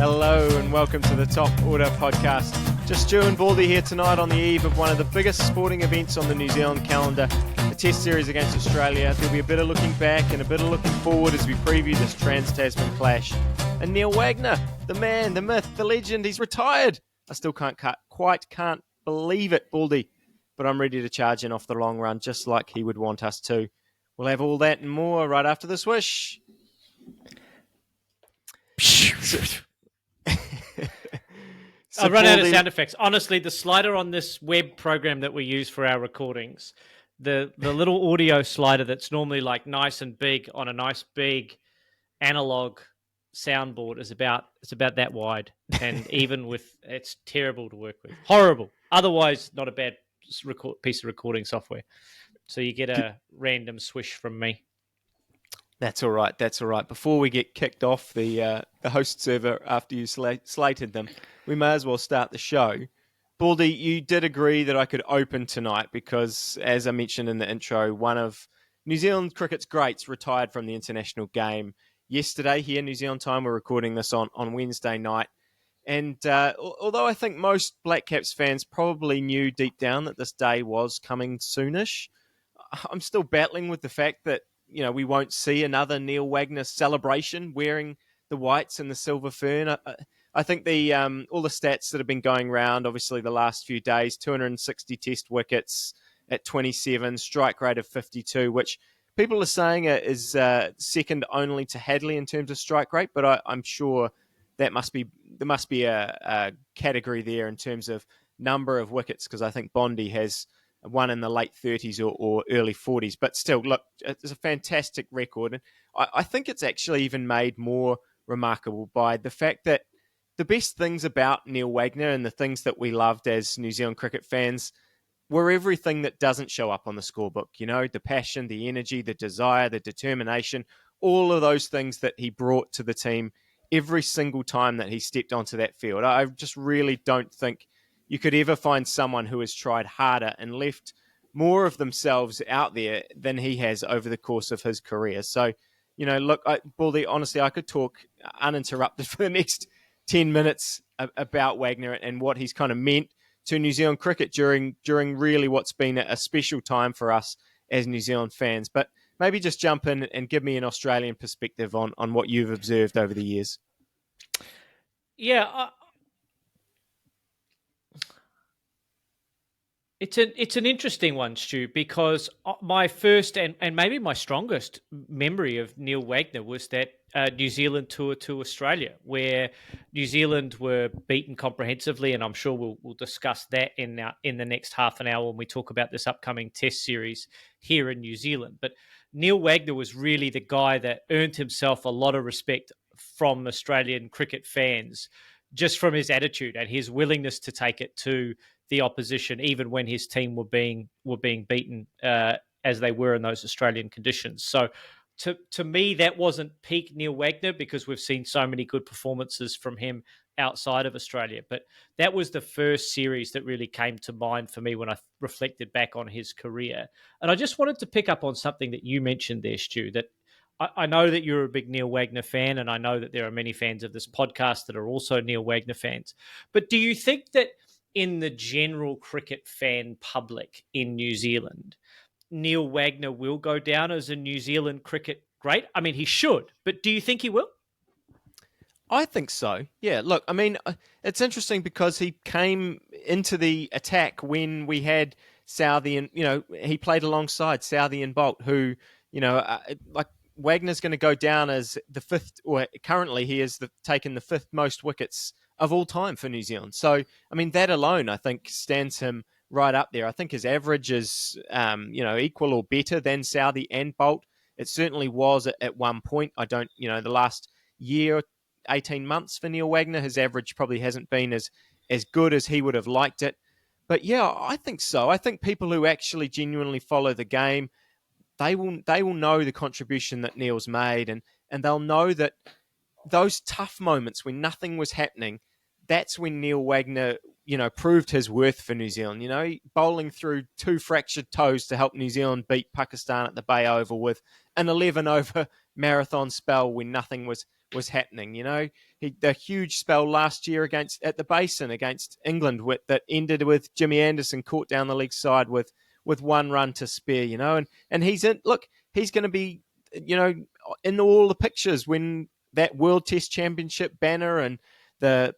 Hello and welcome to the Top Order podcast. Just Stu and Baldy here tonight on the eve of one of the biggest sporting events on the New Zealand calendar, the Test Series against Australia. There'll be a bit of looking back and a bit of looking forward as we preview this Trans-Tasman clash. And Neil Wagner, the man, the myth, the legend, he's retired. I still can't believe it, Baldy, but I'm ready to charge in off the long run just like he would want us to. We'll have all that and more right after the swish. I've run out of sound effects. Honestly, the slider on this web program that we use for our recordings, the little audio slider that's normally like nice and big on a nice big analog soundboard is about that wide, and even with it's terrible to work with. Horrible. Otherwise, not a bad piece of recording software. So you get a random swish from me. That's all right. Before we get kicked off the host server after you slated them, we may as well start the show. Baldy, you did agree that I could open tonight because, as I mentioned in the intro, one of New Zealand cricket's greats retired from the international game yesterday here in New Zealand time. We're recording this on Wednesday night. And although I think most Black Caps fans probably knew deep down that this day was coming soonish, I'm still battling with the fact that we won't see another Neil Wagner celebration wearing the whites and the silver fern. I think all the stats that have been going around, obviously the last few days, 260 test wickets at 27, strike rate of 52, which people are saying is second only to Hadley in terms of strike rate, but I'm sure there must be a category there in terms of number of wickets, because I think Bondi has one in the late 30s or early 40s. But still, look, it's a fantastic record. And I think it's actually even made more remarkable by the fact that the best things about Neil Wagner and the things that we loved as New Zealand cricket fans were everything that doesn't show up on the scorebook. The passion, the energy, the desire, the determination, all of those things that he brought to the team every single time that he stepped onto that field. I just really don't think you could ever find someone who has tried harder and left more of themselves out there than he has over the course of his career. So, look, Baldy, honestly, I could talk uninterrupted for the next 10 minutes about Wagner and what he's kind of meant to New Zealand cricket during really what's been a special time for us as New Zealand fans. But maybe just jump in and give me an Australian perspective on what you've observed over the years. Yeah, It's an interesting one, Stu, because my first and maybe my strongest memory of Neil Wagner was that New Zealand tour to Australia, where New Zealand were beaten comprehensively, and I'm sure we'll discuss that in the next half an hour when we talk about this upcoming Test series here in New Zealand. But Neil Wagner was really the guy that earned himself a lot of respect from Australian cricket fans, just from his attitude and his willingness to take it to the opposition, even when his team were being beaten as they were in those Australian conditions. So to me, that wasn't peak Neil Wagner, because we've seen so many good performances from him outside of Australia. But that was the first series that really came to mind for me when I reflected back on his career. And I just wanted to pick up on something that you mentioned there, Stu, that I know that you're a big Neil Wagner fan, and I know that there are many fans of this podcast that are also Neil Wagner fans. But do you think that in the general cricket fan public in New Zealand, Neil Wagner will go down as a New Zealand cricket great? I mean, he should, but do you think he will? I think so. Yeah, look, I mean, it's interesting because he came into the attack when we had Southee and, he played alongside Southee and Bolt, who, like Wagner's going to go down as the fifth, or currently he has taken the fifth most wickets of all time for New Zealand. So, I mean, that alone, I think, stands him right up there. I think his average is, equal or better than Southee and Bolt. It certainly was at one point. I don't, the last year, 18 months for Neil Wagner, his average probably hasn't been as good as he would have liked it. But yeah, I think so. I think people who actually genuinely follow the game, they will know the contribution that Neil's made, and they'll know that those tough moments when nothing was happening, that's when Neil Wagner, proved his worth for New Zealand. Bowling through 2 fractured toes to help New Zealand beat Pakistan at the Bay Oval with an 11-over marathon spell when nothing was was happening. The huge spell last year at the Basin against England that ended with Jimmy Anderson caught down the leg side with one run to spare. And he's in. Look, he's going to be in all the pictures when that World Test Championship banner and the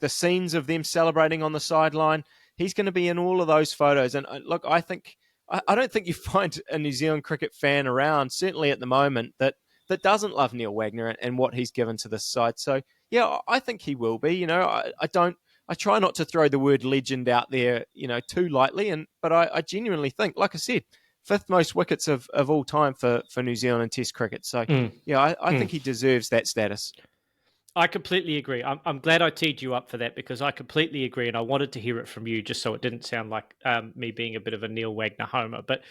scenes of them celebrating on the sideline. He's going to be in all of those photos. And look, I don't think you find a New Zealand cricket fan around, certainly at the moment, that doesn't love Neil Wagner and what he's given to this side. So yeah, I think he will be. I try not to throw the word legend out there, too lightly. But I genuinely think, like I said, fifth most wickets of all time for New Zealand in Test cricket. So yeah, I think he deserves that status. I completely agree. I'm glad I teed you up for that, because I completely agree, and I wanted to hear it from you just so it didn't sound like me being a bit of a Neil Wagner homer. But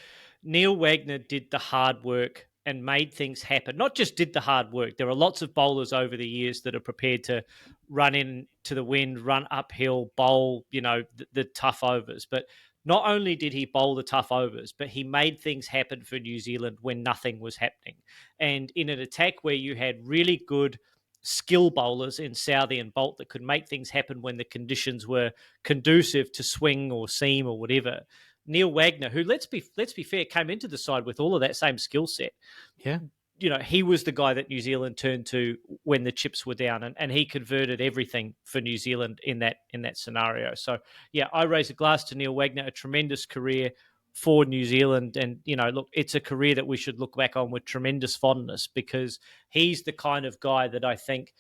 Neil Wagner did the hard work and made things happen. Not just did the hard work. There are lots of bowlers over the years that are prepared to run into the wind, run uphill, bowl, the tough overs. But not only did he bowl the tough overs, but he made things happen for New Zealand when nothing was happening. And in an attack where you had really good skill bowlers in Southee and Bolt that could make things happen when the conditions were conducive to swing or seam or whatever. Neil Wagner, who let's be fair, came into the side with all of that same skill set. Yeah. He was the guy that New Zealand turned to when the chips were down, and he converted everything for New Zealand in that scenario. So yeah, I raise a glass to Neil Wagner, a tremendous career for New Zealand. And, look, it's a career that we should look back on with tremendous fondness, because he's the kind of guy that I think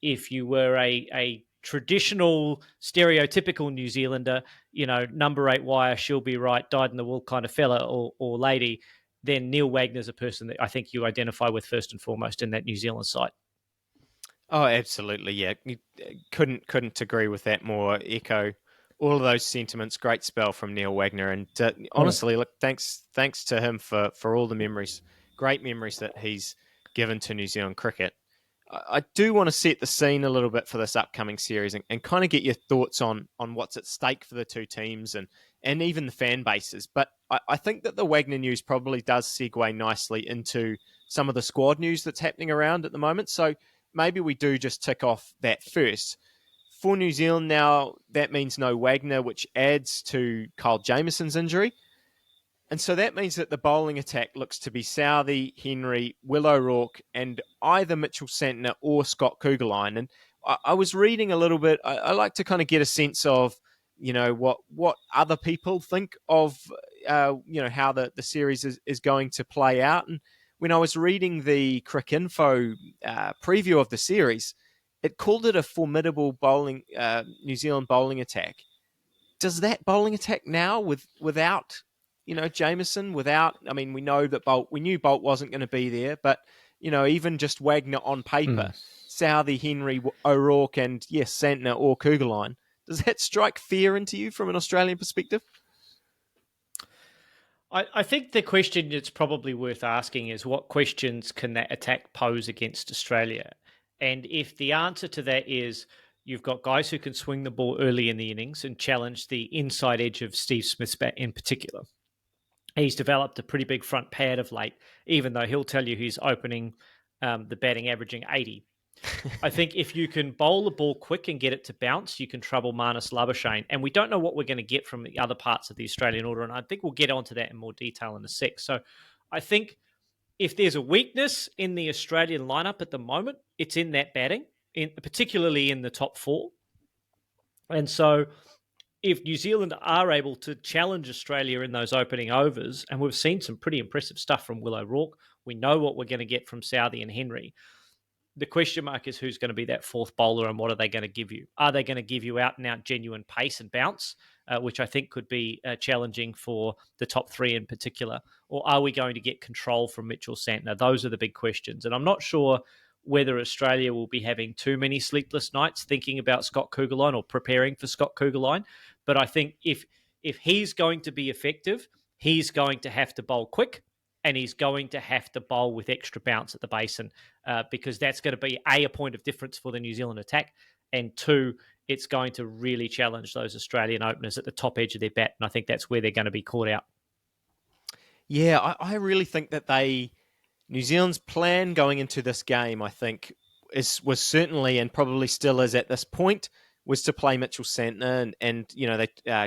if you were a traditional, stereotypical New Zealander, number 8 wire, she'll be right, dyed in the wool kind of fella or lady, then Neil Wagner's a person that I think you identify with first and foremost in that New Zealand side. Oh, absolutely, yeah. Couldn't agree with that more. Echo all of those sentiments. Great spell from Neil Wagner, and honestly, look, thanks to him for all the memories, great memories that he's given to New Zealand cricket. I do want to set the scene a little bit for this upcoming series and kind of get your thoughts on what's at stake for the two teams and even the fan bases. But I think that the Wagner news probably does segue nicely into some of the squad news that's happening around at the moment. So maybe we do just tick off that first. For New Zealand now, that means no Wagner, which adds to Kyle Jamieson's injury. And so that means that the bowling attack looks to be Southee, Henry, Will O'Rourke, and either Mitchell Santner or Scott Kuggeleijn. And I was reading a little bit. I like to kind of get a sense of, what other people think of, how the series is going to play out. And when I was reading the Cricinfo preview of the series, it called it a formidable New Zealand bowling attack. Does that bowling attack now without Jamieson, we know that we knew Bolt wasn't going to be there, but, even just Wagner on paper, Southee, Henry, O'Rourke, and yes, Santner or Kuggeleijn, does that strike fear into you from an Australian perspective? I think the question that's probably worth asking is, what questions can that attack pose against Australia? And if the answer to that is you've got guys who can swing the ball early in the innings and challenge the inside edge of Steve Smith's bat in particular, he's developed a pretty big front pad of late, even though he'll tell you he's opening the batting averaging 80. I think if you can bowl the ball quick and get it to bounce, you can trouble Marnus Labuschagne. And we don't know what we're going to get from the other parts of the Australian order. And I think we'll get onto that in more detail in a sec. So I think if there's a weakness in the Australian lineup at the moment, it's in that batting, particularly in the top 4. And so if New Zealand are able to challenge Australia in those opening overs, and we've seen some pretty impressive stuff from Will O'Rourke, we know what we're going to get from Southee and Henry. The question mark is who's going to be that fourth bowler and what are they going to give you? Are they going to give you out and out genuine pace and bounce, which I think could be challenging for the top 3 in particular? Or are we going to get control from Mitchell Santner? Those are the big questions. And I'm not sure whether Australia will be having too many sleepless nights thinking about Scott Kuggeleijn or preparing for Scott Kuggeleijn. But I think if he's going to be effective, he's going to have to bowl quick, and he's going to have to bowl with extra bounce at the Basin because that's going to be, a point of difference for the New Zealand attack, and 2, it's going to really challenge those Australian openers at the top edge of their bat, and I think that's where they're going to be caught out. Yeah, I really think that they New Zealand's plan going into this game, I think, was certainly and probably still is at this point, was to play Mitchell Santner. And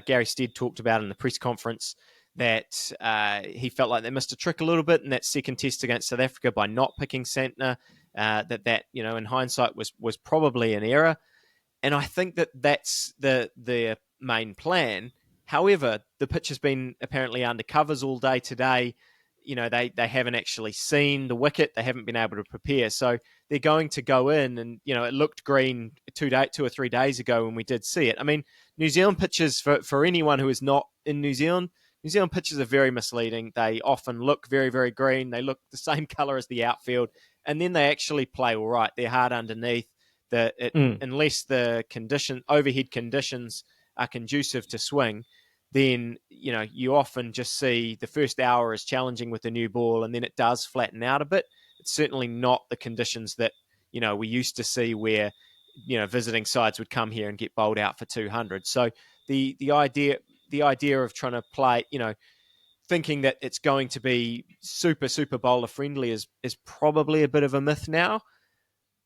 Gary Stead talked about in the press conference that he felt like they missed a trick a little bit in that second test against South Africa by not picking Santner. That in hindsight was probably an error. And I think that's the main plan. However, the pitch has been apparently under covers all day today. They haven't actually seen the wicket. They haven't been able to prepare. So they're going to go in and, it looked green 2 or 3 days ago when we did see it. I mean, New Zealand pitches, for anyone who is not in New Zealand pitches are very misleading. They often look very, very green. They look the same colour as the outfield. And then they actually play all right. They're hard underneath. Unless the overhead conditions are conducive to swing, then you often just see the first hour is challenging with the new ball, and then it does flatten out a bit. It's certainly not the conditions that we used to see, where visiting sides would come here and get bowled out for 200. So the idea of trying to play, thinking that it's going to be super bowler friendly is probably a bit of a myth now.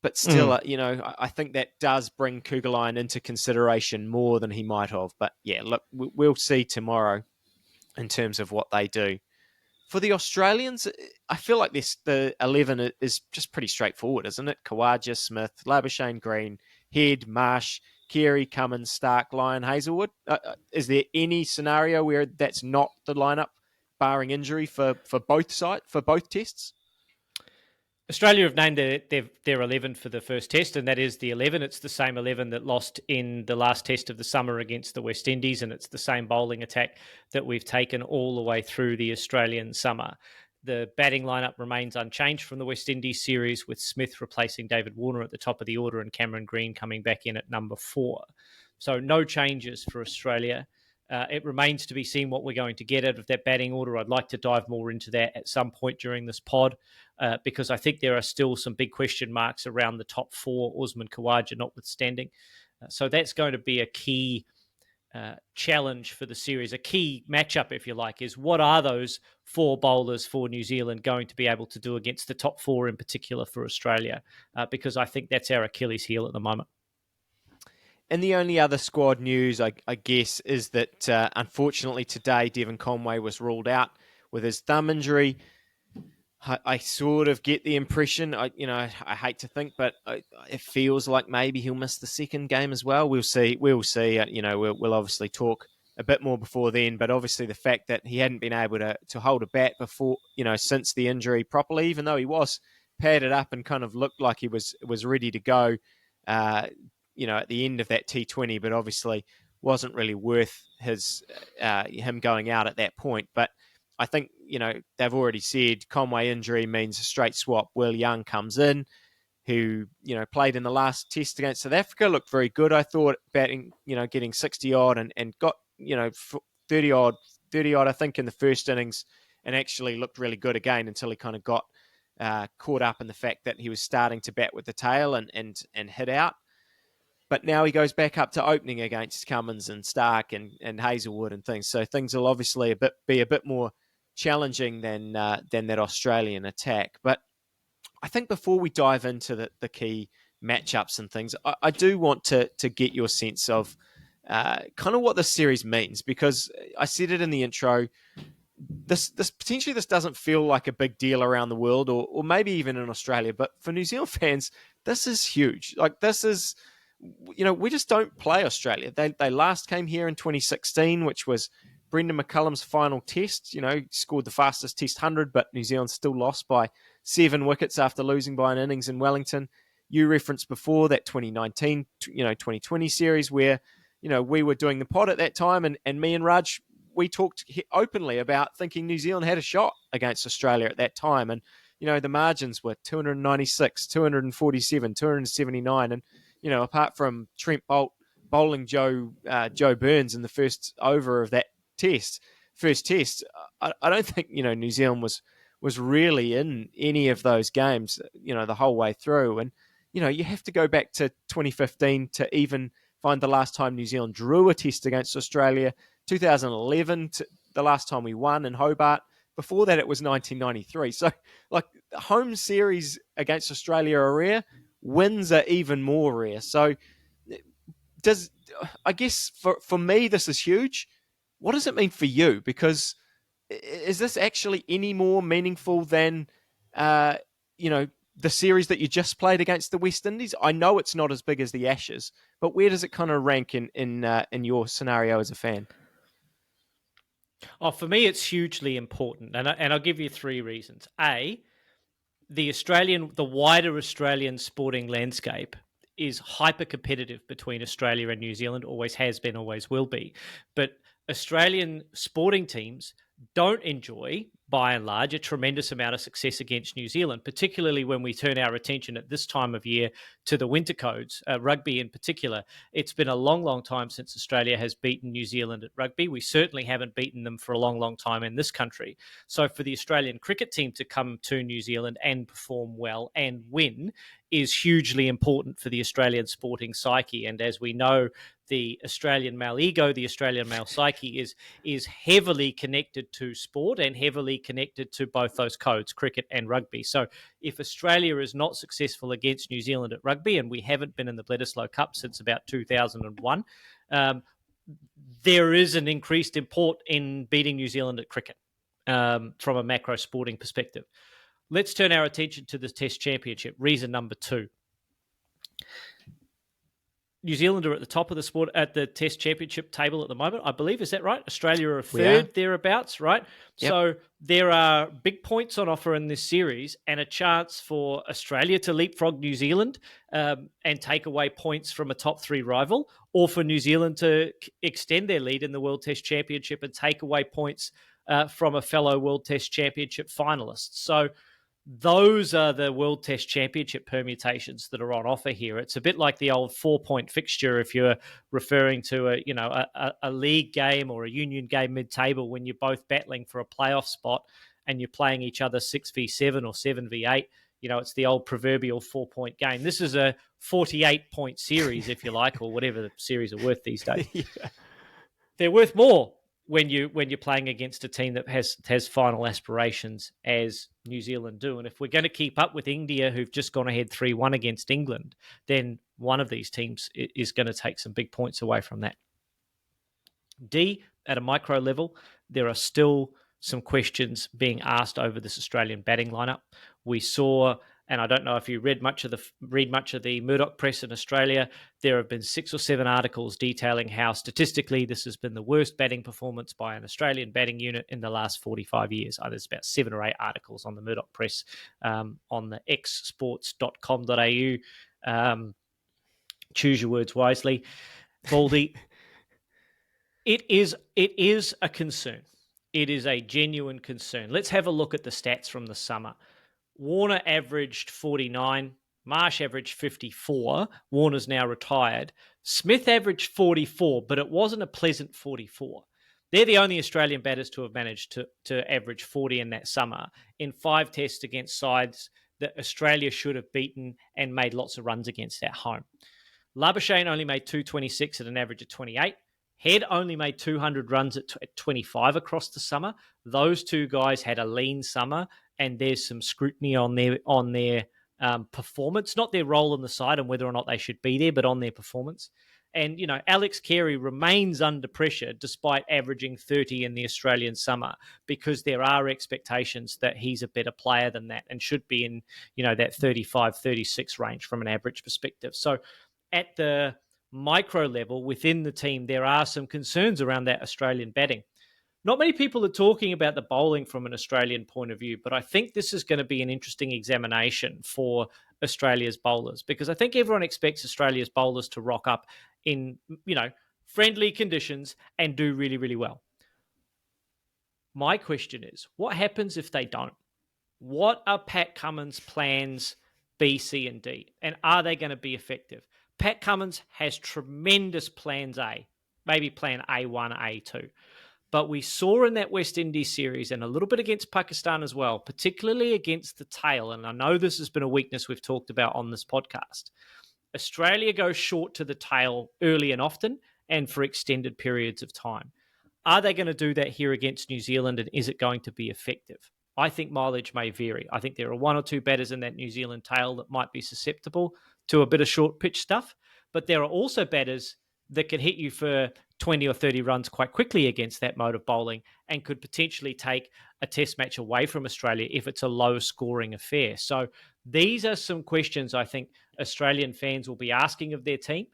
But still, I think that does bring Kuggeleijn into consideration more than he might have. But yeah, look, we'll see tomorrow in terms of what they do. For the Australians, I feel like the 11 is just pretty straightforward, isn't it? Khawaja, Smith, Labuschagne, Green, Head, Marsh, Carey, Cummins, Stark, Lyon, Hazelwood. Is there any scenario where that's not the lineup, barring injury for both tests? Australia have named their 11 for the first test, and that is the 11. It's the same 11 that lost in the last test of the summer against the West Indies, and it's the same bowling attack that we've taken all the way through the Australian summer. The batting lineup remains unchanged from the West Indies series, with Smith replacing David Warner at the top of the order and Cameron Green coming back in at number 4. So no changes for Australia. It remains to be seen what we're going to get out of that batting order. I'd like to dive more into that at some point during this pod, because I think there are still some big question marks around the top 4, Usman Khawaja notwithstanding. So that's going to be a key challenge for the series, a key matchup, if you like, is what are those 4 bowlers for New Zealand going to be able to do against the top 4 in particular for Australia, because I think that's our Achilles heel at the moment. And the only other squad news, I guess, is that unfortunately today Devon Conway was ruled out with his thumb injury. I sort of get the impression, I hate to think, but it feels like maybe he'll miss the second game as well. We'll see. We'll obviously talk a bit more before then, but obviously the fact that he hadn't been able to hold a bat before, since the injury properly, even though he was padded up and kind of looked like he was ready to go, at the end of that T20, but obviously wasn't really worth him going out at that point. But I think, they've already said Conway injury means a straight swap. Will Young comes in, who, played in the last test against South Africa, looked very good, I thought, batting, getting 60 odd and got, 30 odd, I think, in the first innings, and actually looked really good again until he kind of got caught up in the fact that he was starting to bat with the tail and hit out. But now he goes back up to opening against Cummins and Stark and Hazelwood and things. So things will obviously be a bit more challenging than that Australian attack. But I think before we dive into the key matchups and things, I do want to get your sense of kind of what this series means, because I said it in the intro. This potentially doesn't feel like a big deal around the world, or maybe even in Australia. But for New Zealand fans, this is huge. Like, this is, we just don't play Australia. They last came here in 2016, which was Brendan McCullum's final test. Scored the fastest test 100, but New Zealand still lost by 7 wickets after losing by an innings in Wellington. You referenced before that 2019, 2020 series where, we were doing the pod at that time, and me and Raj, we talked openly about thinking New Zealand had a shot against Australia at that time. And, the margins were 296, 247, 279. And, apart from Trent Bolt bowling Joe Burns in the first over of that first test, I don't think, New Zealand was really in any of those games, the whole way through. And, you have to go back to 2015 to even find the last time New Zealand drew a test against Australia, 2011, the last time we won in Hobart. Before that, it was 1993. So, home series against Australia are rare. Wins are even more rare. So, I guess for me this is huge. What does it mean for you? Because is this actually any more meaningful than the series that you just played against the West Indies? I know it's not as big as the Ashes, but where does it kind of rank in your scenario as a fan? Oh, for me, it's hugely important, and I'll give you three reasons. A, the wider Australian sporting landscape is hyper competitive between Australia and New Zealand, always has been, always will be. But Australian sporting teams don't enjoy, by and large, a tremendous amount of success against New Zealand, particularly when we turn our attention at this time of year to the winter codes, rugby in particular. It's been a long, long time since Australia has beaten New Zealand at rugby. We certainly haven't beaten them for a long, long time in this country. So for the Australian cricket team to come to New Zealand and perform well and win is hugely important for the Australian sporting psyche. And as we know, the Australian male ego, the Australian male psyche is heavily connected to sport and heavily connected to both those codes, cricket and rugby. So if Australia is not successful against New Zealand at rugby, and we haven't been in the Bledisloe Cup since about 2001, there is an increased import in beating New Zealand at cricket from a macro sporting perspective. Let's turn our attention to the Test Championship. Reason number two. New Zealand are at the top of the Test Championship table at the moment, I believe. Is that right? Australia are third, thereabouts, right? Yep. So there are big points on offer in this series and a chance for Australia to leapfrog New Zealand and take away points from a top three rival, or for New Zealand to extend their lead in the World Test Championship and take away points from a fellow World Test Championship finalist. So those are the World Test Championship permutations that are on offer here. It's a bit like the old 4-point fixture if you're referring to a league game or a union game mid-table when you're both battling for a playoff spot and you're playing each other 6v7 or 7v8. It's the old proverbial 4-point game. This is a 48-point series, if you like, or whatever the series are worth these days. Yeah. They're worth more when you're playing against a team that has final aspirations as New Zealand do. And if we're going to keep up with India, who've just gone ahead 3-1 against England, then one of these teams is going to take some big points away from that. D, at a micro level, there are still some questions being asked over this Australian batting lineup. We saw, and I don't know if you read much of the Murdoch press in Australia, there have been 6 or 7 articles detailing how statistically this has been the worst batting performance by an Australian batting unit in the last 45 years. There's about 7 or 8 articles on the Murdoch press on the xsports.com.au. Choose your words wisely. Baldy, it is a concern. It is a genuine concern. Let's have a look at the stats from the summer. Warner averaged 49. Marsh averaged 54. Warner's now retired. Smith averaged 44, but it wasn't a pleasant 44. They're the only Australian batters to have managed to average 40 in that summer in 5 tests against sides that Australia should have beaten and made lots of runs against at home. Labuschagne only made 226 at an average of 28. Head only made 200 runs at 25 across the summer. Those two guys had a lean summer, and there's some scrutiny on their performance, not their role on the side and whether or not they should be there, but on their performance. And, Alex Carey remains under pressure despite averaging 30 in the Australian summer, because there are expectations that he's a better player than that and should be in, that 35, 36 range from an average perspective. So at the micro level within the team, there are some concerns around that Australian batting. Not many people are talking about the bowling from an Australian point of view, but I think this is going to be an interesting examination for Australia's bowlers, because I think everyone expects Australia's bowlers to rock up in, friendly conditions and do really, really well. My question is, what happens if they don't? What are Pat Cummins' plans B, C, and D? And are they going to be effective? Pat Cummins has tremendous plans A, maybe plan A1, A2. But we saw in that West Indies series, and a little bit against Pakistan as well, particularly against the tail, and I know this has been a weakness we've talked about on this podcast, Australia goes short to the tail early and often and for extended periods of time. Are they going to do that here against New Zealand, and is it going to be effective? I think mileage may vary. I think there are one or two batters in that New Zealand tail that might be susceptible to a bit of short pitch stuff, but there are also batters that can hit you for 20 or 30 runs quite quickly against that mode of bowling and could potentially take a test match away from Australia if it's a low scoring affair. So these are some questions I think Australian fans will be asking of their team.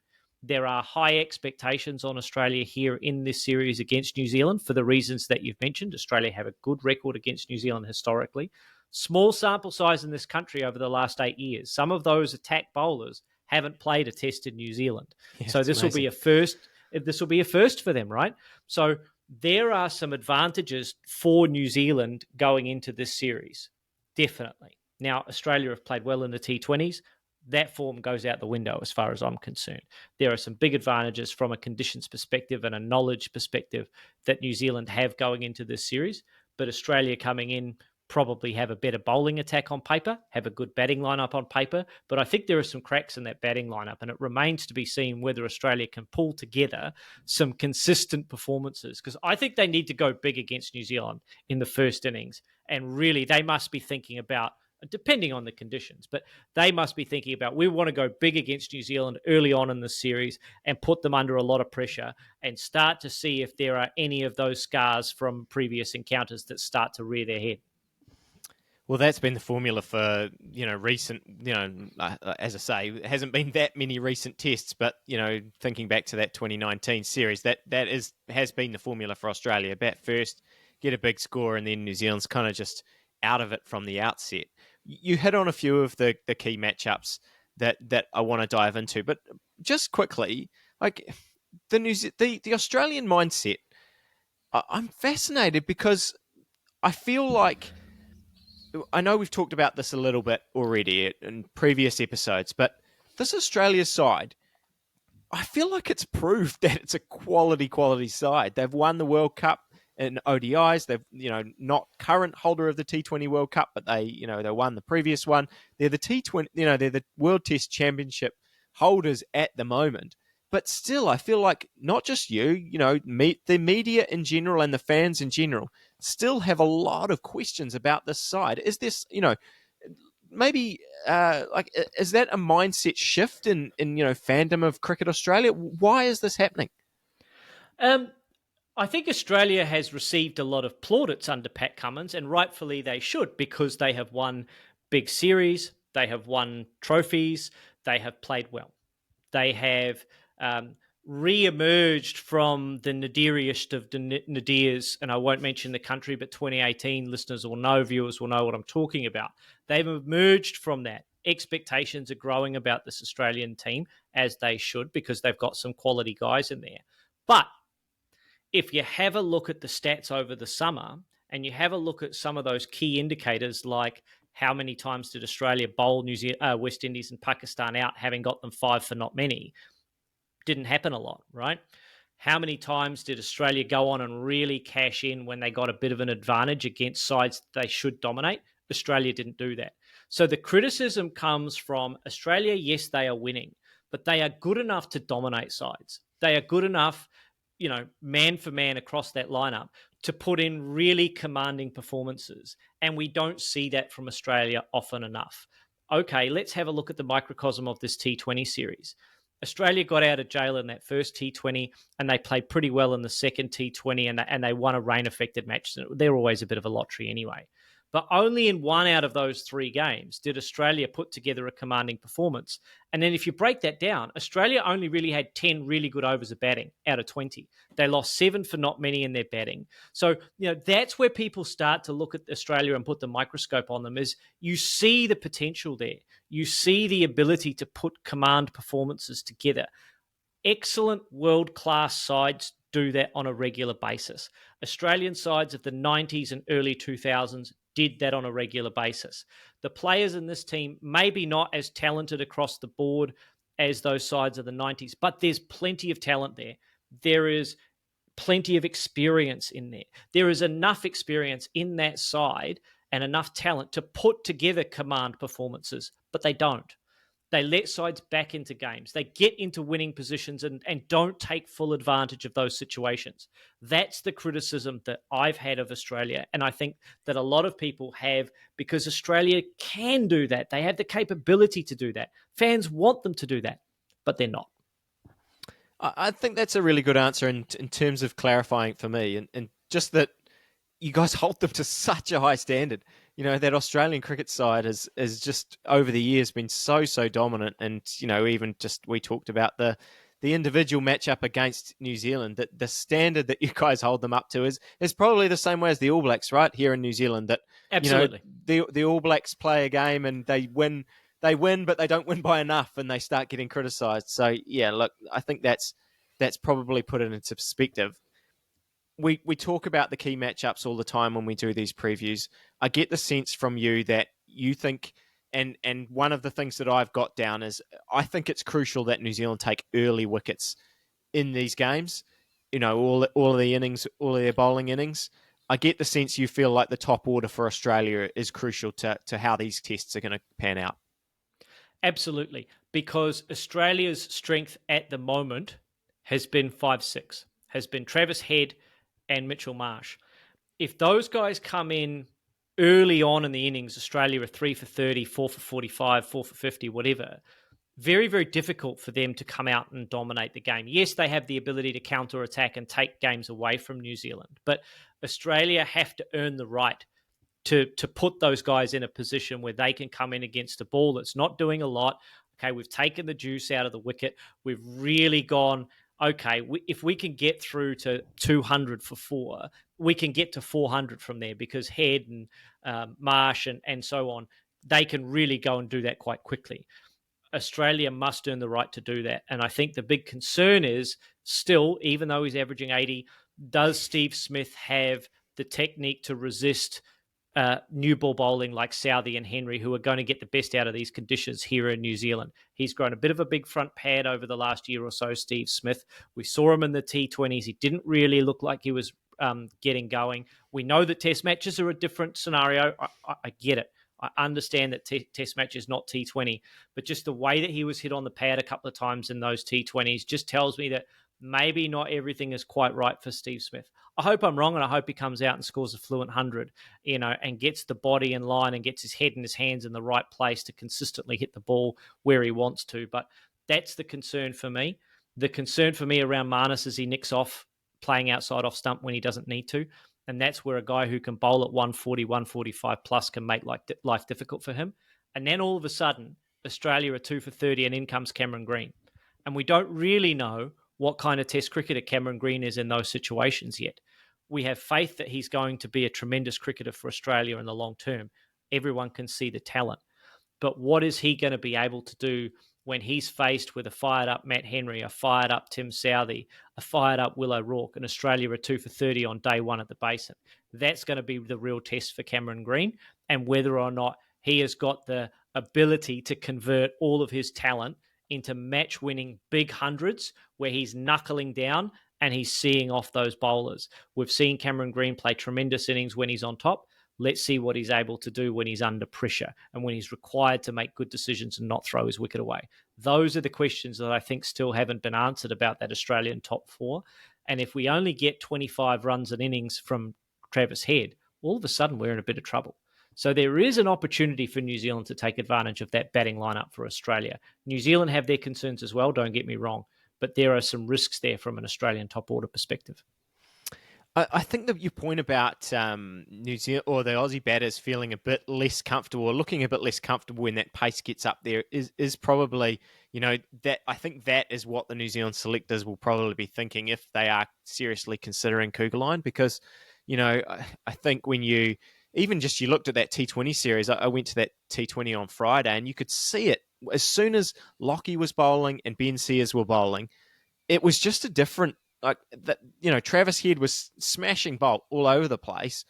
There are high expectations on Australia here in this series against New Zealand for the reasons that you've mentioned. Australia have a good record against New Zealand historically. Small sample size in this country over the last 8 years. Some of those attack bowlers haven't played a test in New Zealand. So this will be a first. This will be a first for them, right? So there are some advantages for New Zealand going into this series, definitely. Now, Australia have played well in the T20s. That form goes out the window as far as I'm concerned. There are some big advantages from a conditions perspective and a knowledge perspective that New Zealand have going into this series, but Australia coming in probably have a better bowling attack on paper, have a good batting lineup on paper, but I think there are some cracks in that batting lineup, and it remains to be seen whether Australia can pull together some consistent performances, because I think they need to go big against New Zealand in the first innings, and really they must be thinking about, depending on the conditions, but they must be thinking about, we want to go big against New Zealand early on in the series and put them under a lot of pressure and start to see if there are any of those scars from previous encounters that start to rear their head. Well, that's been the formula for, recent, as I say, it hasn't been that many recent tests, but, thinking back to that 2019 series, that has been the formula for Australia. Bat first, get a big score, and then New Zealand's kind of just out of it from the outset. You hit on a few of the key matchups that I want to dive into, but just quickly, like the Australian mindset, I'm fascinated because I feel like, I know we've talked about this a little bit already in previous episodes, but this Australia side, I feel like it's proved that it's a quality side. They've won the World Cup in ODIs. They've, not current holder of the T20 World Cup, but they won the previous one. They're the T20, they're the World Test Championship holders at the moment. But still, I feel like not just the media in general and the fans in general still have a lot of questions about this side. Is this, maybe is that a mindset shift in fandom of Cricket Australia? Why is this happening? I think Australia has received a lot of plaudits under Pat Cummins, and rightfully they should, because they have won big series, they have won trophies, they have played well. They have re-emerged from the nadiriest of the nadirs, and I won't mention the country, but 2018 listeners will know, viewers will know what I'm talking about. They've emerged from that. Expectations are growing about this Australian team, as they should, because they've got some quality guys in there. But if you have a look at the stats over the summer and you have a look at some of those key indicators, like how many times did Australia bowl West Indies and Pakistan out, having got them 5 for not many, didn't happen a lot, right? How many times did Australia go on and really cash in when they got a bit of an advantage against sides they should dominate? Australia didn't do that. So the criticism comes from Australia. Yes, they are winning, but they are good enough to dominate sides. They are good enough, man for man across that lineup to put in really commanding performances. And we don't see that from Australia often enough. Okay, let's have a look at the microcosm of this T20 series. Australia got out of jail in that first T20 and they played pretty well in the second T20 and they won a rain-affected match. They're always a bit of a lottery anyway. But only in one out of those 3 games did Australia put together a commanding performance. And then if you break that down, Australia only really had 10 really good overs of batting out of 20. They lost 7 for not many in their batting. So, that's where people start to look at Australia and put the microscope on them, is you see the potential there. You see the ability to put command performances together. Excellent world-class sides do that on a regular basis. Australian sides of the 90s and early 2000s did that on a regular basis. The players in this team maybe not as talented across the board as those sides of the 90s, but there's plenty of talent there. There is plenty of experience in there. There is enough experience in that side and enough talent to put together command performances, but they don't. They let sides back into games. They get into winning positions and don't take full advantage of those situations. That's the criticism that I've had of Australia. And I think that a lot of people have, because Australia can do that. They have the capability to do that. Fans want them to do that, but they're not. I think that's a really good answer in terms of clarifying for me, and just that you guys hold them to such a high standard. You know, that Australian cricket side has just over the years been so dominant, and you know, even just we talked about the individual matchup against New Zealand. That the standard that you guys hold them up to is probably the same way as the All Blacks, right here in New Zealand. That absolutely, you know, the All Blacks play a game and they win, but they don't win by enough, and they start getting criticised. So yeah, look, I think that's probably put it into perspective. We talk about the key matchups all the time when we do these previews. I get the sense from you that you think, and one of the things that I've got down is I think it's crucial that New Zealand take early wickets in these games. You know, all of the innings, all of their bowling innings. I get the sense you feel like the top order for Australia is crucial to how these tests are going to pan out. Absolutely, because Australia's strength at the moment has been 5-6, has been Travis Head and Mitchell Marsh. If those guys come in early on in the innings, Australia are 3 for 30, 4 for 45, 4 for 50, whatever, very, very difficult for them to come out and dominate the game. Yes, they have the ability to counter-attack and take games away from New Zealand, but Australia have to earn the right to put those guys in a position where they can come in against a ball that's not doing a lot. Okay, we've taken the juice out of the wicket. We've really gone, okay, if we can get through to 200 for 4, we can get to 400 from there, because Head and Marsh and so on, they can really go and do that quite quickly. Australia must earn the right to do that. And I think the big concern is still, even though he's averaging 80, does Steve Smith have the technique to resist new ball bowling like Southee and Henry, who are going to get the best out of these conditions here in New Zealand? He's grown a bit of a big front pad over the last year or so, Steve Smith. We saw him in the T20s. He didn't really look like he was getting going. We know that test matches are a different scenario. I get it. I understand that test match is not T20, but just the way that he was hit on the pad a couple of times in those T20s just tells me that maybe not everything is quite right for Steve Smith. I hope I'm wrong, and I hope he comes out and scores a fluent 100, and gets the body in line and gets his head and his hands in the right place to consistently hit the ball where he wants to. But that's the concern for me. The concern for me around Marnus is he nicks off playing outside off stump when he doesn't need to. And that's where a guy who can bowl at 140, 145 plus can make life difficult for him. And then all of a sudden, Australia are 2 for 30 and in comes Cameron Green. And we don't really know what kind of test cricketer Cameron Green is in those situations yet. We have faith that he's going to be a tremendous cricketer for Australia in the long term. Everyone can see the talent. But what is he going to be able to do when he's faced with a fired-up Matt Henry, a fired-up Tim Southee, a fired-up Will O'Rourke, and Australia are 2 for 30 on day one at the Basin? That's going to be the real test for Cameron Green, and whether or not he has got the ability to convert all of his talent into match-winning big hundreds where he's knuckling down and he's seeing off those bowlers. We've seen Cameron Green play tremendous innings when he's on top. Let's see what he's able to do when he's under pressure and when he's required to make good decisions and not throw his wicket away. Those are the questions that I think still haven't been answered about that Australian top 4. And if we only get 25 runs an innings from Travis Head, all of a sudden we're in a bit of trouble. So there is an opportunity for New Zealand to take advantage of that batting lineup for Australia. New Zealand have their concerns as well, don't get me wrong, but there are some risks there from an Australian top order perspective. I think that your point about New Zealand or the Aussie batters feeling a bit less comfortable or looking a bit less comfortable when that pace gets up there is probably, that I think that is what the New Zealand selectors will probably be thinking if they are seriously considering Kuggeleijn, because, I think when you looked at that T20 series, I went to that T20 on Friday and you could see it as soon as Lockie was bowling and Ben Sears were bowling, it was just a different. Travis Head was smashing bolt all over the place,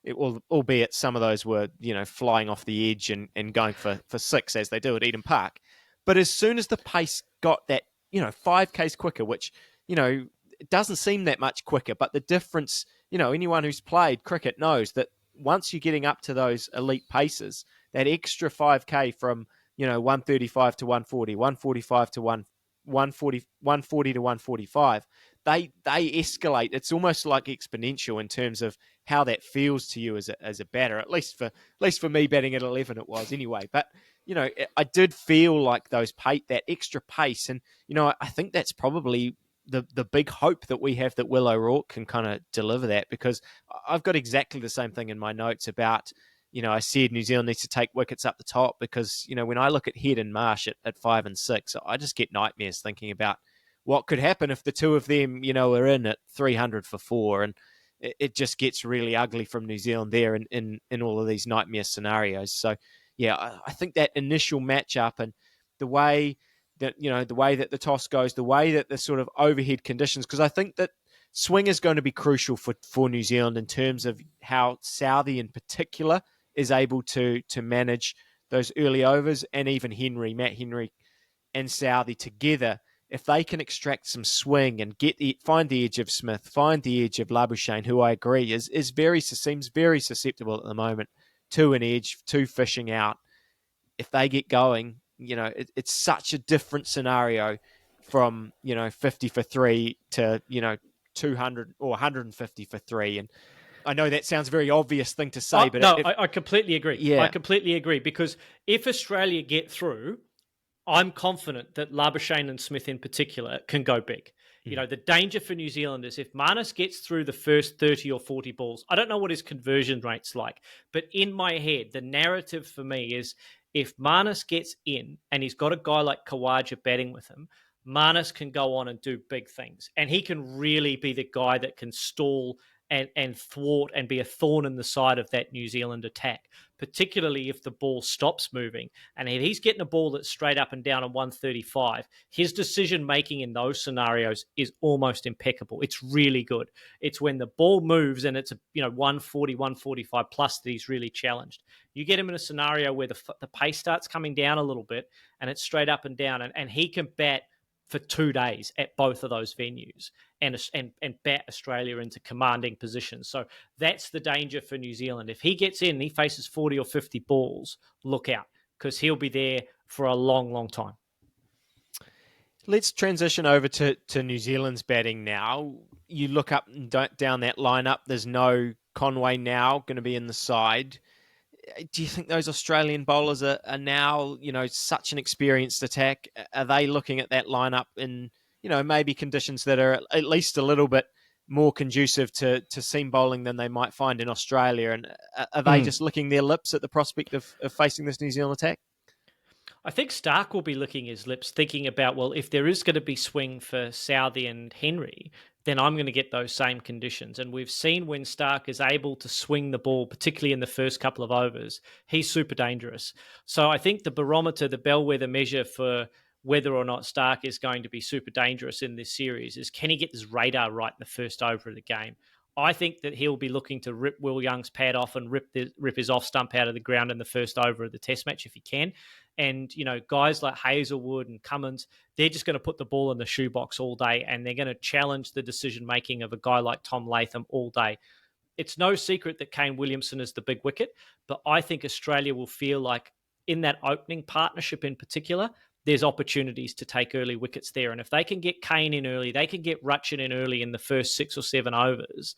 albeit some of those were, flying off the edge and going for 6 as they do at Eden Park. But as soon as the pace got that, 5Ks quicker, which, it doesn't seem that much quicker, but the difference, anyone who's played cricket knows that once you're getting up to those elite paces, that extra 5K from 135 to 140, 145 to 140, 140 to 145, they escalate. It's almost like exponential in terms of how that feels to you as a batter. At least for me batting at 11, it was anyway. But I did feel like that extra pace, and I think that's probably the big hope that we have, that Will O'Rourke can kind of deliver that, because I've got exactly the same thing in my notes about. I said New Zealand needs to take wickets up the top, because, when I look at Head and Marsh at 5 and 6, I just get nightmares thinking about what could happen if the two of them, are in at 300 for 4. And it just gets really ugly from New Zealand there in all of these nightmare scenarios. So, yeah, I think that initial matchup and the way that, the toss goes, the way that the sort of overhead conditions, because I think that swing is going to be crucial for New Zealand in terms of how Southee in particular is able to manage those early overs, and even Matt Henry and Southee together, if they can extract some swing and find the edge of Smith, find the edge of Labuschagne, who I agree seems very susceptible at the moment to an edge, to fishing out. If they get going, it's such a different scenario from 50 for 3 to 200 or 150 for 3. And I know that sounds a very obvious thing to say, but I completely agree. Yeah. I completely agree, because if Australia get through, I'm confident that Labuschagne and Smith in particular can go big. The danger for New Zealand is if Marnus gets through the first 30 or 40 balls, I don't know what his conversion rate's like, but in my head, the narrative for me is if Marnus gets in and he's got a guy like Khawaja batting with him, Marnus can go on and do big things. And he can really be the guy that can stall and thwart and be a thorn in the side of that New Zealand attack, particularly if the ball stops moving. And if he's getting a ball that's straight up and down on 135, his decision-making in those scenarios is almost impeccable. It's really good. It's when the ball moves and it's 140, 145 plus that he's really challenged. You get him in a scenario where the pace starts coming down a little bit and it's straight up and down, and he can bat for 2 days at both of those venues and bat Australia into commanding positions. So that's the danger for New Zealand. If he gets in and he faces 40 or 50 balls, look out, because he'll be there for a long, long time. Let's transition over to New Zealand's batting now. You look up and down that lineup, there's no Conway now going to be in the side. Do you think those Australian bowlers are now, such an experienced attack? Are they looking at that lineup in, maybe conditions that are at least a little bit more conducive to seam bowling than they might find in Australia? And are they just licking their lips at the prospect of facing this New Zealand attack? I think Stark will be licking his lips, thinking about, well, if there is going to be swing for Southee and Henry, then I'm going to get those same conditions. And we've seen when Stark is able to swing the ball, particularly in the first couple of overs, he's super dangerous. So I think the barometer, the bellwether measure for whether or not Stark is going to be super dangerous in this series is, can he get his radar right in the first over of the game? I think that he'll be looking to rip Will Young's pad off and rip his off stump out of the ground in the first over of the Test match if he can. And, guys like Hazelwood and Cummins, they're just going to put the ball in the shoebox all day, and they're going to challenge the decision-making of a guy like Tom Latham all day. It's no secret that Kane Williamson is the big wicket, but I think Australia will feel like in that opening partnership in particular, there's opportunities to take early wickets there. And if they can get Kane in early, they can get Rutchin in early in the first 6 or 7 overs,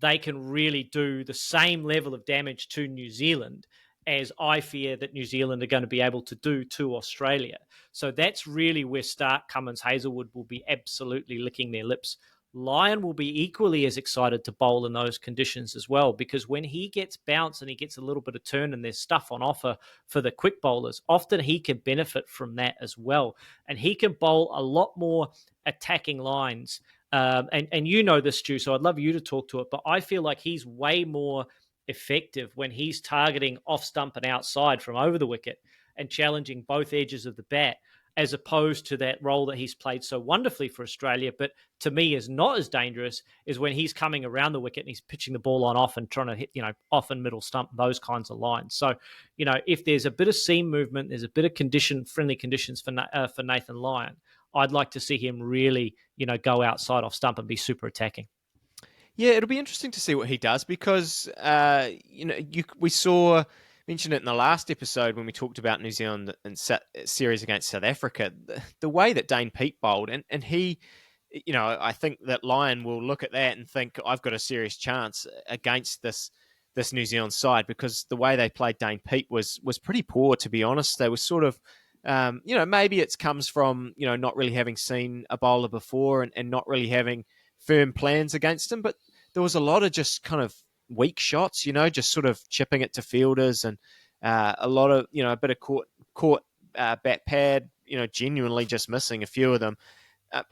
they can really do the same level of damage to New Zealand as I fear that New Zealand are going to be able to do to Australia. So that's really where Stark, Cummins, Hazelwood will be absolutely licking their lips. Lyon will be equally as excited to bowl in those conditions as well, because when he gets bounce and he gets a little bit of turn and there's stuff on offer for the quick bowlers, often he can benefit from that as well. And he can bowl a lot more attacking lines. And you know this, Stu, so I'd love you to talk to it, but I feel like he's way more effective when he's targeting off stump and outside from over the wicket and challenging both edges of the bat, as opposed to that role that he's played so wonderfully for Australia, but to me is not as dangerous, is when he's coming around the wicket and he's pitching the ball on off and trying to hit, off and middle stump, those kinds of lines. So, if there's a bit of seam movement, there's a bit of friendly conditions for Nathan Lyon, I'd like to see him really, go outside off stump and be super attacking. Yeah, it'll be interesting to see what he does, because we saw mentioned it in the last episode when we talked about New Zealand and series against South Africa. The way that Dane Peat bowled, and he, I think that Lyon will look at that and think, I've got a serious chance against this New Zealand side, because the way they played Dane Peat was pretty poor, to be honest. They were sort of, maybe it comes from, not really having seen a bowler before and not really having firm plans against him, but there was a lot of just kind of weak shots, just sort of chipping it to fielders, and a lot of, a bit of caught bat pad, genuinely just missing a few of them.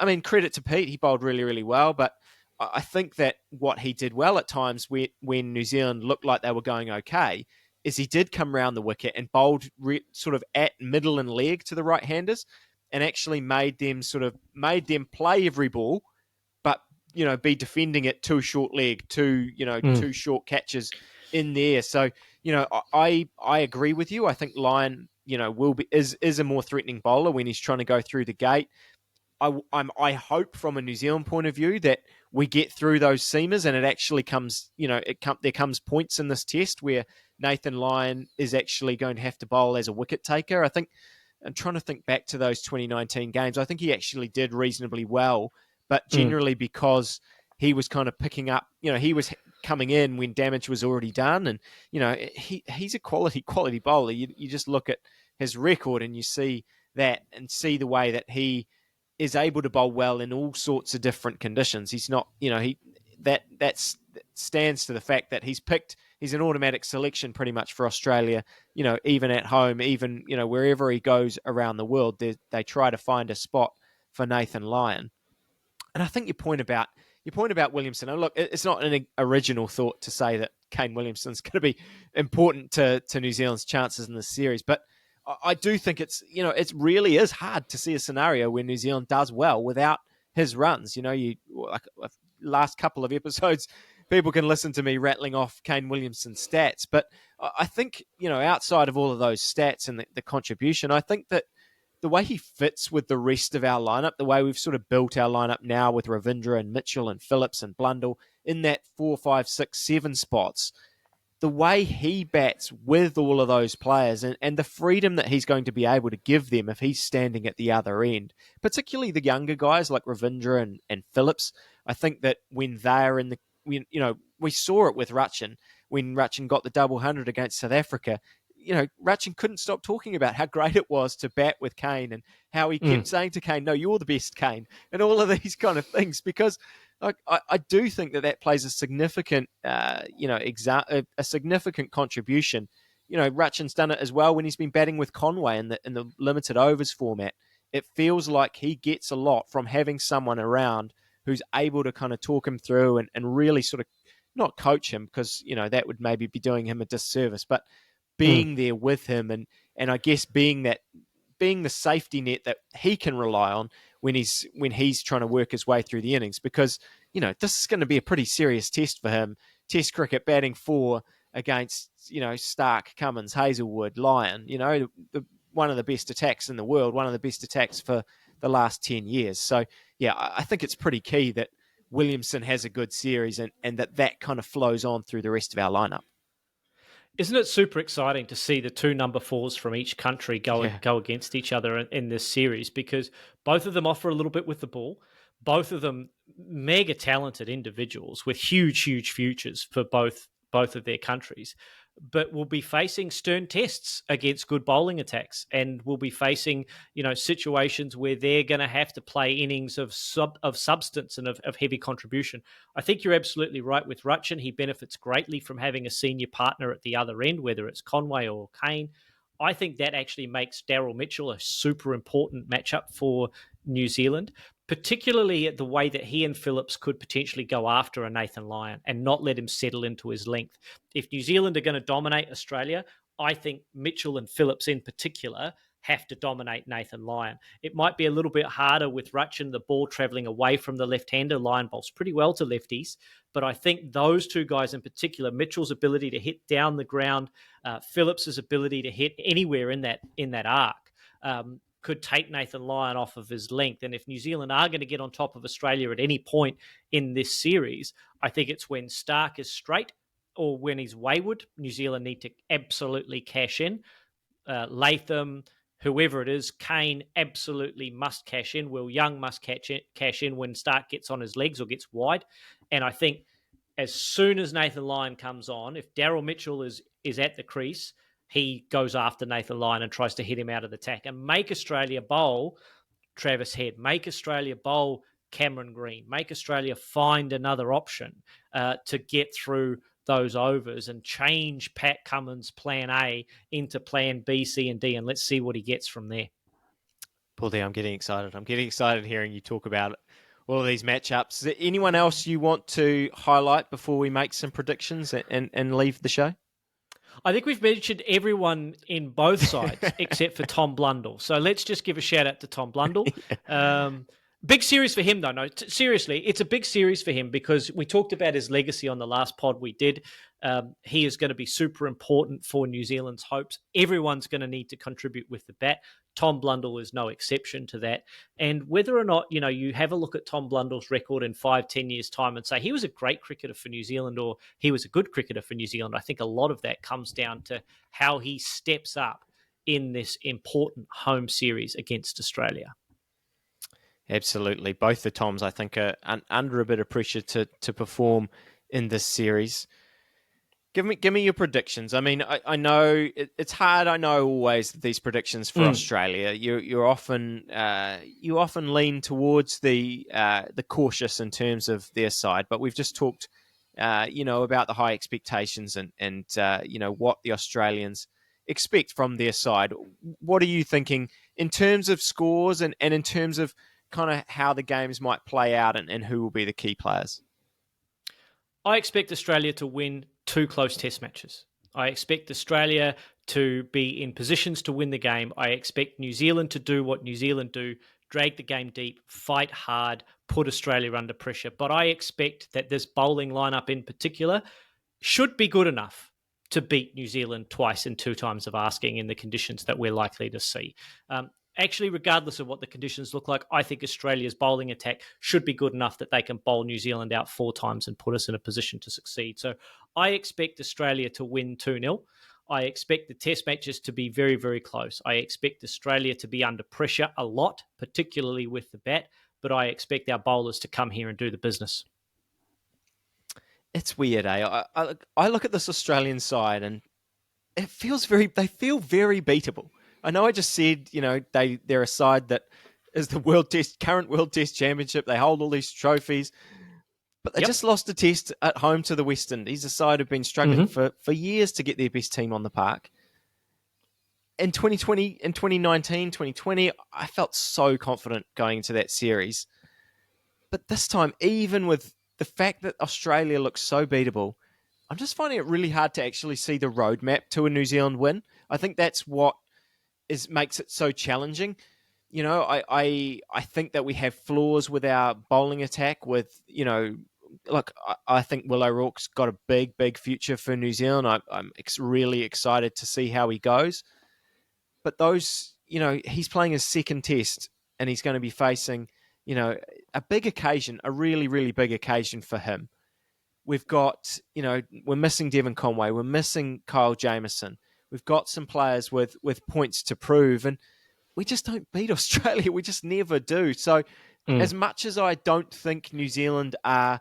I mean, credit to Pete, he bowled really, really well, but I think that what he did well at times when New Zealand looked like they were going okay is he did come round the wicket and bowled sort of at middle and leg to the right-handers, and actually made them play every ball, but be defending it too short leg, too short catches in there. So I agree with you. I think Lyon is a more threatening bowler when he's trying to go through the gate. I hope from a New Zealand point of view that we get through those seamers, and it actually comes, there comes points in this test where Nathan Lyon is actually going to have to bowl as a wicket taker. I think, I'm trying to think back to those 2019 games. I think he actually did reasonably well, but generally because he was kind of picking up, he was coming in when damage was already done, and he's a quality bowler. You just look at his record and you see that, and see the way that he is able to bowl well in all sorts of different conditions. He's not, that stands to the fact that he's an automatic selection pretty much for Australia, even at home, even, wherever he goes around the world, they try to find a spot for Nathan Lyon. And I think your point about Williamson, look, it's not an original thought to say that Kane Williamson's going to be important to New Zealand's chances in this series, but I do think it's, it really is hard to see a scenario where New Zealand does well without his runs. Last couple of episodes, people can listen to me rattling off Kane Williamson's stats, but I think, outside of all of those stats and the contribution, I think that the way he fits with the rest of our lineup, the way we've sort of built our lineup now with Ravindra and Mitchell and Phillips and Blundell in that 4, 5, 6, 7 spots, the way he bats with all of those players and the freedom that he's going to be able to give them if he's standing at the other end, particularly the younger guys like Ravindra and Phillips, I think that when they're in we saw it with Rachin when Rachin got the double 100 against South Africa. Rachin couldn't stop talking about how great it was to bat with Kane and how he kept saying to Kane, no, you're the best, Kane, and all of these kind of things, because I do think that plays a significant, a significant contribution. Rachin's done it as well when he's been batting with Conway in the limited overs format. It feels like he gets a lot from having someone around who's able to kind of talk him through and really sort of not coach him, because, that would maybe be doing him a disservice, but being there with him and I guess being the safety net that he can rely on when he's trying to work his way through the innings, because this is going to be a pretty serious test for him. Test cricket, batting 4 against Stark, Cummins, Hazelwood, Lyon, one of the best attacks in the world, one of the best attacks for the last 10 years. So yeah, I think it's pretty key that Williamson has a good series and that kind of flows on through the rest of our lineup. Isn't it super exciting to see the 2 number 4s from each country go against each other in this series, because both of them offer a little bit with the ball. Both of them mega talented individuals with huge futures for both of their countries, but will be facing stern tests against good bowling attacks, and will be facing situations where they're going to have to play innings of substance and of heavy contribution. I think you're absolutely right with Rachin. He benefits greatly from having a senior partner at the other end, whether it's Conway or Kane. I think that actually makes Daryl Mitchell a super important matchup for New Zealand, particularly the way that he and Phillips could potentially go after a Nathan Lyon and not let him settle into his length. If New Zealand are going to dominate Australia, I think Mitchell and Phillips in particular have to dominate Nathan Lyon. It might be a little bit harder with Rachin, the ball travelling away from the left-hander. Lyon bowls pretty well to lefties, but I think those 2 guys in particular, Mitchell's ability to hit down the ground, Phillips's ability to hit anywhere in that arc, could take Nathan Lyon off of his length. And if New Zealand are going to get on top of Australia at any point in this series, I think it's when Stark is straight or when he's wayward, New Zealand need to absolutely cash in. Latham, whoever it is, Kane absolutely must cash in. Will Young must cash in when Stark gets on his legs or gets wide. And I think as soon as Nathan Lyon comes on, if Daryl Mitchell is at the crease, he goes after Nathan Lyon and tries to hit him out of the tack and make Australia bowl Travis Head, make Australia bowl Cameron Green, make Australia find another option to get through those overs and change Pat Cummins' plan A into plan B, C, and D, and let's see what he gets from there. Baldy, I'm getting excited. I'm getting excited hearing you talk about all of these matchups. Is there anyone else you want to highlight before we make some predictions and leave the show? I think we've mentioned everyone in both sides except for Tom Blundell. So let's just give a shout out to Tom Blundell. Big series for him, though. No, seriously, it's a big series for him because we talked about his legacy on the last pod we did. He is going to be super important for New Zealand's hopes. Everyone's going to need to contribute with the bat. Tom Blundell is no exception to that. And whether or not, you have a look at Tom Blundell's record in 5-10 years' time and say he was a great cricketer for New Zealand or he was a good cricketer for New Zealand, I think a lot of that comes down to how he steps up in this important home series against Australia. Absolutely. Both the Toms, I think, are under a bit of pressure to perform in this series. Give me your predictions. I mean, I know it's hard. I know always these predictions for Australia. You often lean towards the cautious in terms of their side, but we've just talked, about the high expectations and what the Australians expect from their side. What are you thinking in terms of scores and in terms of kind of how the games might play out and who will be the key players? I expect Australia to win 2 close test matches. I expect Australia to be in positions to win the game. I expect New Zealand to do what New Zealand do, drag the game deep, fight hard, put Australia under pressure. But I expect that this bowling lineup in particular should be good enough to beat New Zealand twice in 2 times of asking in the conditions that we're likely to see. Actually, regardless of what the conditions look like, I think Australia's bowling attack should be good enough that they can bowl New Zealand out 4 times and put us in a position to succeed. So I expect Australia to win 2-0. I expect the test matches to be very, very close. I expect Australia to be under pressure a lot, particularly with the bat, but I expect our bowlers to come here and do the business. It's weird, eh? I look at this Australian side and they feel very beatable. I know I just said, they're a side that is the current World Test Championship. They hold all these trophies, but they just lost a test at home to the West Indies, a side who've been struggling for years to get their best team on the park. In 2020, in 2019, 2020, I felt so confident going into that series. But this time, even with the fact that Australia looks so beatable, I'm just finding it really hard to actually see the roadmap to a New Zealand win. I think that's what makes it so challenging. I think that we have flaws with our bowling attack with, I think Will O'Rourke's got a big future for New Zealand. I'm really excited to see how he goes. But those, he's playing his second test and he's going to be facing, a big occasion, a really, really big occasion for him. We've got, we're missing Devon Conway. We're missing Kyle Jamieson. We've got some players with points to prove, and we just don't beat Australia. We just never do. So as much as I don't think New Zealand are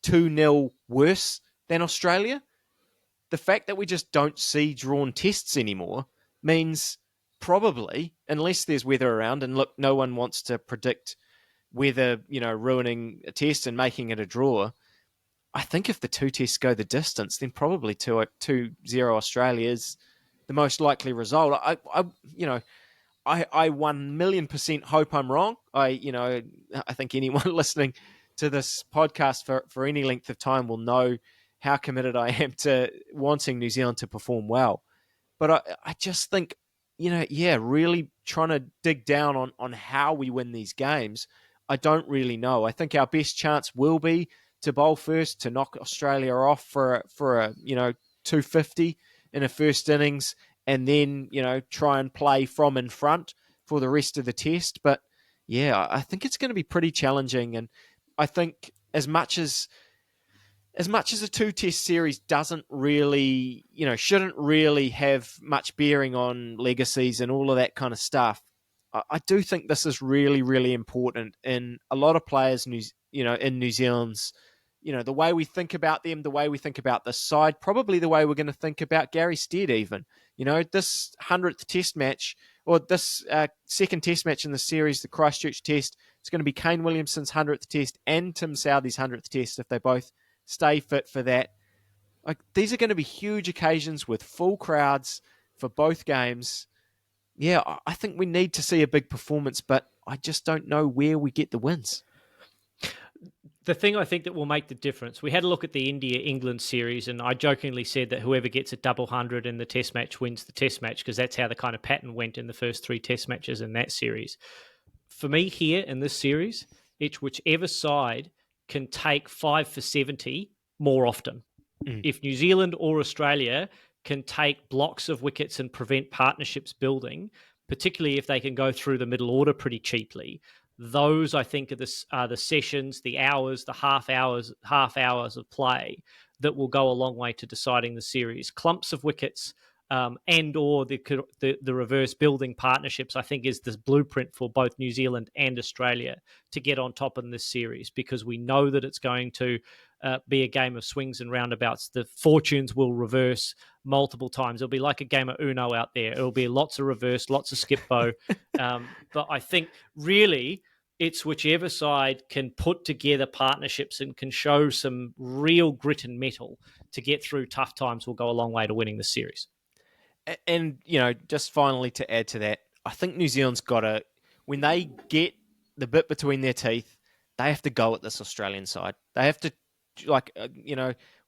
2-0 worse than Australia, the fact that we just don't see drawn tests anymore means probably, unless there's weather around, and look, no one wants to predict weather, ruining a test and making it a draw. I think if the 2 tests go the distance, then probably 2-0 Australia is the most likely result. I 1,000,000% hope I'm wrong. I think anyone listening to this podcast for any length of time will know how committed I am to wanting New Zealand to perform well. But I just think, really trying to dig down on how we win these games. I don't really know. I think our best chance will be to bowl first, to knock Australia off for a 250 in a first innings, and then, try and play from in front for the rest of the test. But yeah, I think it's going to be pretty challenging. And I think as much as as much as a 2-test series doesn't really, shouldn't really have much bearing on legacies and all of that kind of stuff, I do think this is really, really important in a lot of players, in New Zealand's, the way we think about them, the way we think about this side, probably the way we're going to think about Gary Stead even. This 100th test match, or this second test match in the series, the Christchurch test, it's going to be Kane Williamson's 100th test and Tim Southee's 100th test if they both stay fit for that. Like, these are going to be huge occasions with full crowds for both games. Yeah, I think we need to see a big performance, but I just don't know where we get the wins. The thing I think that will make the difference, we had a look at the India-England series, and I jokingly said that whoever gets a double 100 in the test match wins the test match, because that's how the kind of pattern went in the first 3 test matches in that series. For me here in this series, it's whichever side can take 5 for 70 more often. If New Zealand or Australia can take blocks of wickets and prevent partnerships building, particularly if they can go through the middle order pretty cheaply, those, I think, are the sessions, the hours, the half hours of play that will go a long way to deciding the series. Clumps of wickets and or the reverse building partnerships, I think, is the blueprint for both New Zealand and Australia to get on top in this series, because we know that it's going to be a game of swings and roundabouts. The fortunes will reverse multiple times. It'll be like a game of Uno out there. It'll be lots of reverse, lots of skip bow. But I think really it's whichever side can put together partnerships and can show some real grit and mettle to get through tough times will go a long way to winning the series. And, just finally to add to that, I think New Zealand's got to, when they get the bit between their teeth, they have to go at this Australian side. They have to,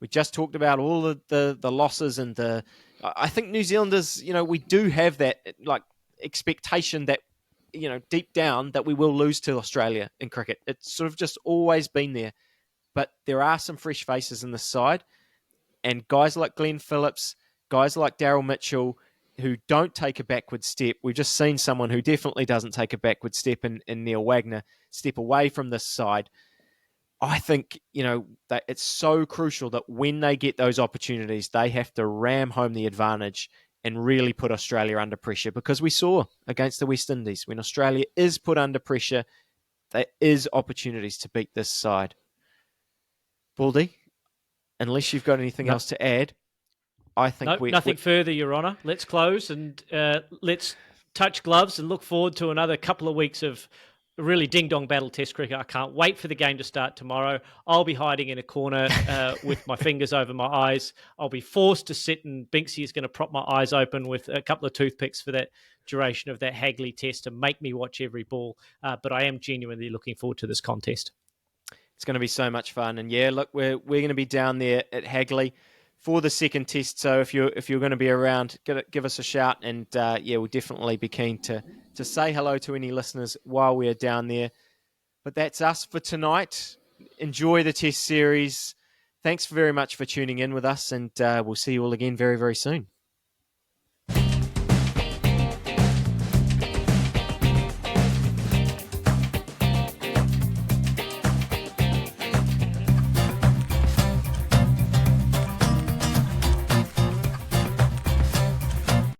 we just talked about all of the losses and I think New Zealanders, we do have that expectation that, deep down that we will lose to Australia in cricket. It's sort of just always been there. But there are some fresh faces in this side, and guys like Glenn Phillips, guys like Daryl Mitchell, who don't take a backward step. We've just seen someone who definitely doesn't take a backward step in Neil Wagner step away from this side. I think, that it's so crucial that when they get those opportunities, they have to ram home the advantage and really put Australia under pressure, because we saw against the West Indies, when Australia is put under pressure, there is opportunities to beat this side. Baldy, unless you've got anything else to add, I think nothing further, Your Honour. Let's close and let's touch gloves and look forward to another couple of weeks of really ding-dong battle test cricket. I can't wait for the game to start tomorrow. I'll be hiding in a corner with my fingers over my eyes. I'll be forced to sit, and Binksy is going to prop my eyes open with a couple of toothpicks for that duration of that Hagley test to make me watch every ball. But I am genuinely looking forward to this contest. It's going to be so much fun. And yeah, look, we're going to be down there at Hagley for the second test. So if you're going to be around, give us a shout, and we'll definitely be keen to say hello to any listeners while we're down there. But that's us for tonight. Enjoy the test series. Thanks very much for tuning in with us, and we'll see you all again very, very soon.